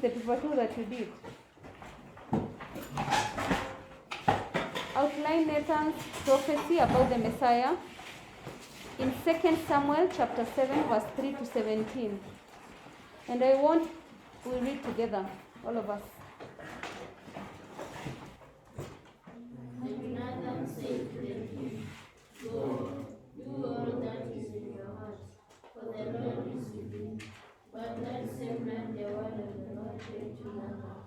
the paper 2 that you did. Outline Nathan's prophecy about the Messiah in 2 Samuel chapter 7 verse 3 to 17. And I want we read together, all of us. And Nathan said to the king, Go, do all that is in your heart, for the Lord is with you. But that same night the word of the Lord came to Nathan.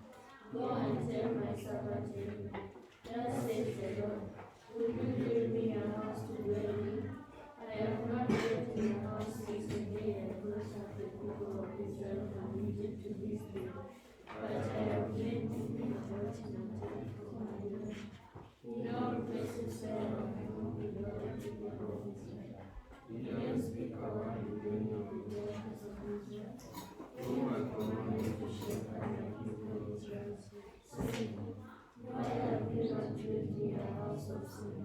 Go and tell my servant David, thus says the Lord, will you build me a house to dwell in? I have not dwelt in a house since the day I brought up the people of Israel from Egypt to this day. But I have made me a mountain and temple for my name. In all places where I have known the Lord of the people of Israel, you don't speak a word with any of the daughters of Israel, whom I commanded to shepherd my people Israel, saying, why have you not built me a house of sin?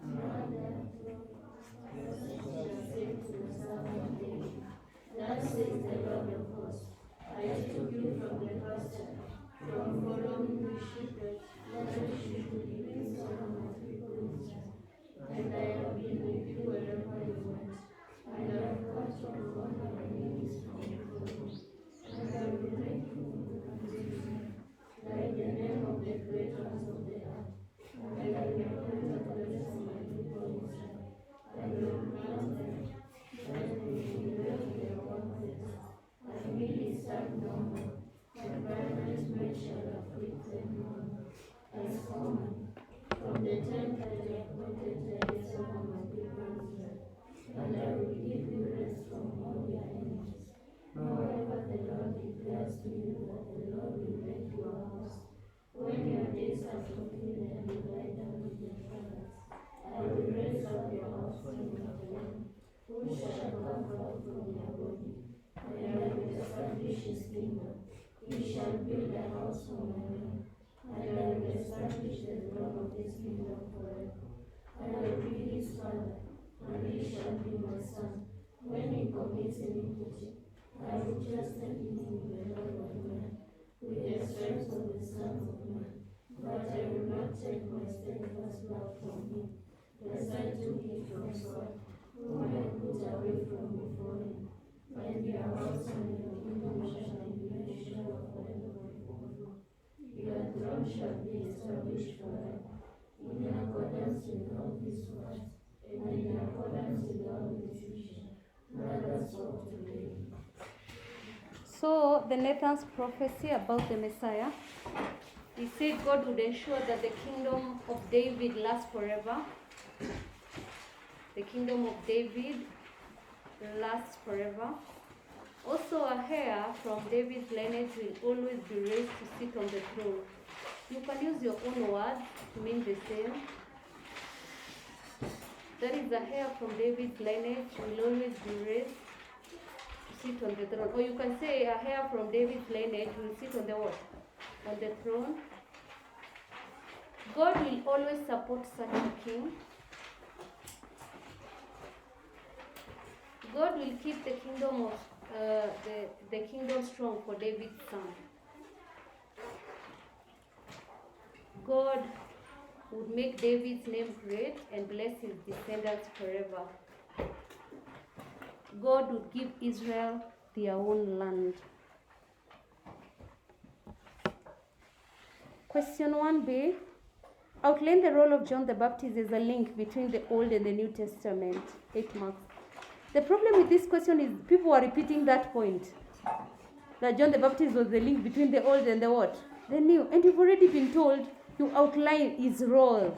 Now therefore, thus you shall say to the servant David, thus says the Lord of hosts, I took you from the pasture, from following the sheep that you should be kings over my people Israel. And I have been with you wherever you went, and I have cut off all your enemies from before you. And I will make you like the name of the great ones of the earth. And I will put a place in my people Israel, and will plant them, that they will dwell in their own place. And me disturb no more, and violent men shall afflict them no more. As common, from the time that I appointed judges over my people Israel, and I will give you rest from all your enemies. Moreover, the Lord declares to you that the Lord will make you a house. When your days are fulfilled and you lie down with your fathers, I will raise up your offspring after them, who shall come forth from your body, and I will establish his kingdom. He shall build a house for my name, and I will establish the throne of his kingdom forever. I will be his father, and he shall be my son. When he commits iniquity, I will chasten him with the rod of men, with the stripes of the sons of men. But I will not take my steadfast love from him, lest I took it from Saul, whom I put away from before him. And your house and your kingdom shall be made sure forever before you. Your throne shall be established forever, in accordance with all his words, and in accordance with all his vision. That spoke to David. So, the Nathan's prophecy about the Messiah, he said God would ensure that the kingdom of David lasts forever. The kingdom of David lasts forever. Also, a heir from David's lineage will always be raised to sit on the throne. You can use your own words to mean the same. That is, a heir from David's lineage will always be raised to sit on the throne. Or you can say a heir from David's lineage will sit on the what? On the throne. God will always support such a king. God will keep the kingdom of the kingdom strong for David's son. God would make David's name great and bless his descendants forever. God would give Israel their own land. Question 1b. Outline the role of John the Baptist as a link between the Old and the New Testament. 8 marks. The problem with this question is people are repeating that point. That John the Baptist was the link between the Old and the what? The New. And you've already been told to outline his role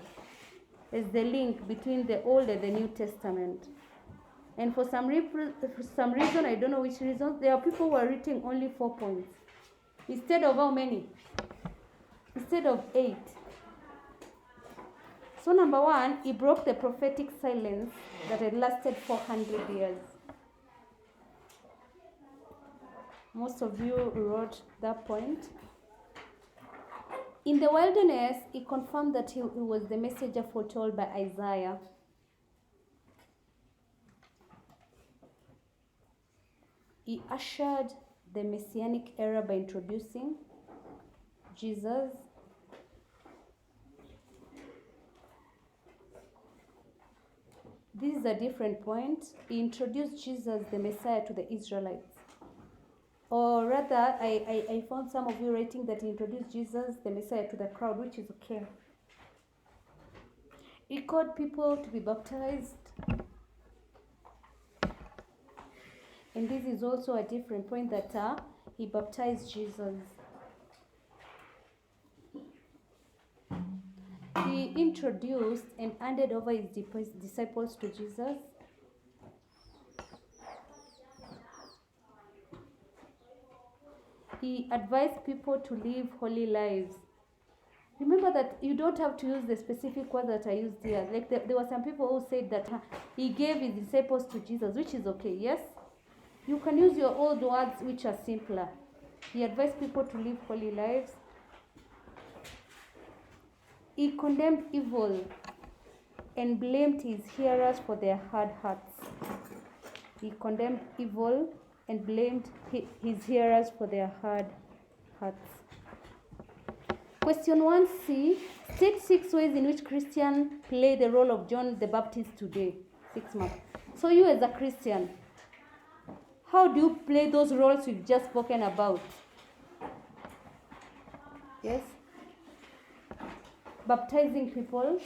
as the link between the Old and the New Testament. And for some reason, I don't know which reason, there are people who are writing only 4 points. Instead of how many? Instead of 8. So number 1, he broke the prophetic silence that had lasted 400 years. Most of you wrote that point. In the wilderness, he confirmed that he was the messenger foretold by Isaiah. He ushered the Messianic era by introducing Jesus. This is a different point. He introduced Jesus, the Messiah, to the Israelites. Or rather, I found some of you writing that he introduced Jesus, the Messiah, to the crowd, which is okay. He called people to be baptized. And this is also a different point that he baptized Jesus. He introduced and handed over his disciples to Jesus. He advised people to live holy lives. Remember that you don't have to use the specific words that I used here. Like there were some people who said that he gave his disciples to Jesus, which is okay, yes? You can use your old words which are simpler. He advised people to live holy lives. He condemned evil and blamed his hearers for their hard hearts. He condemned evil and blamed his hearers for their hard hearts. Question 1C. State 6 ways in which Christians play the role of John the Baptist today. 6 marks. So you as a Christian, how do you play those roles we've just spoken about? Yes? Baptizing people.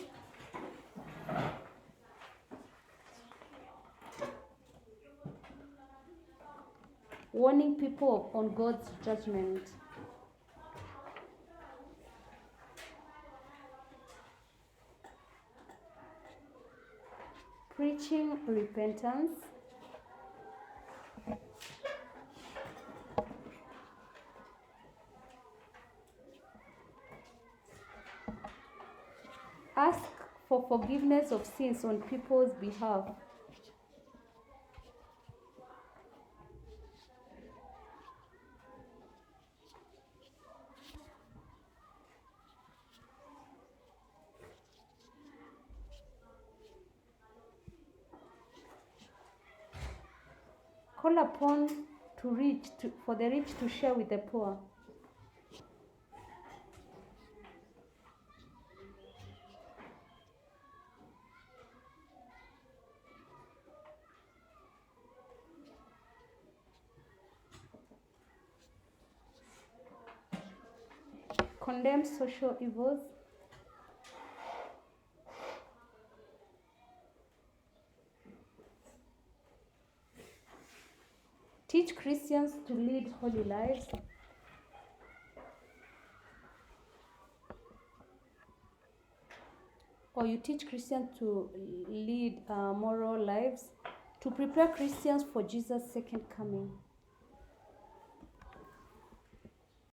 Warning people on God's judgment. Preaching repentance. Ask for forgiveness of sins on people's behalf. Call upon for the rich to share with the poor. Condemn social evils. Teach Christians to lead holy lives. Or you teach Christians to lead moral lives. To prepare Christians for Jesus' second coming.